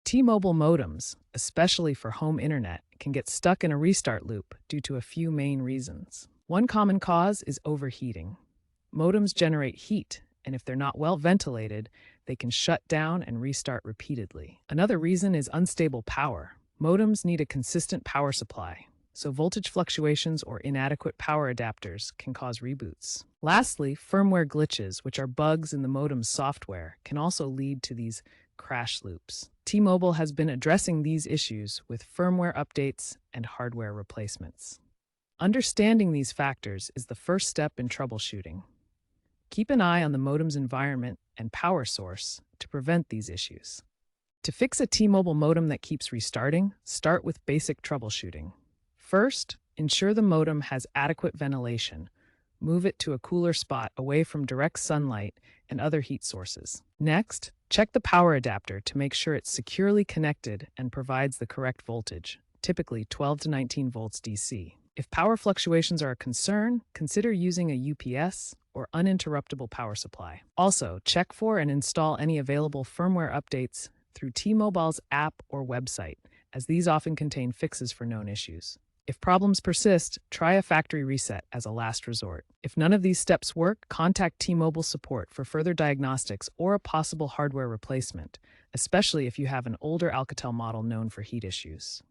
T-Mobile modems, especially for home internet, can get stuck in a restart loop due to a few main reasons. One common cause is overheating. Modems generate heat, and if they're not well ventilated, they can shut down and restart repeatedly. Another reason is unstable power. Modems need a consistent power supply, so voltage fluctuations or inadequate power adapters can cause reboots. Lastly, firmware glitches, which are bugs in the modem's software, can also lead to these crash loops. T-Mobile has been addressing these issues with firmware updates and hardware replacements. Understanding these factors is the first step in troubleshooting. Keep an eye on the modem's environment and power source to prevent these issues. To fix a T-Mobile modem that keeps restarting, start with basic troubleshooting. First, ensure the modem has adequate ventilation. Move it to a cooler spot away from direct sunlight and other heat sources. Next, check the power adapter to make sure it's securely connected and provides the correct voltage, typically 12 to 19 volts DC. If power fluctuations are a concern, consider using a UPS or uninterruptible power supply. Also, check for and install any available firmware updates through T-Mobile's app or website, as these often contain fixes for known issues. If problems persist, try a factory reset as a last resort. If none of these steps work, contact T-Mobile support for further diagnostics or a possible hardware replacement, especially if you have an older Alcatel model known for heat issues.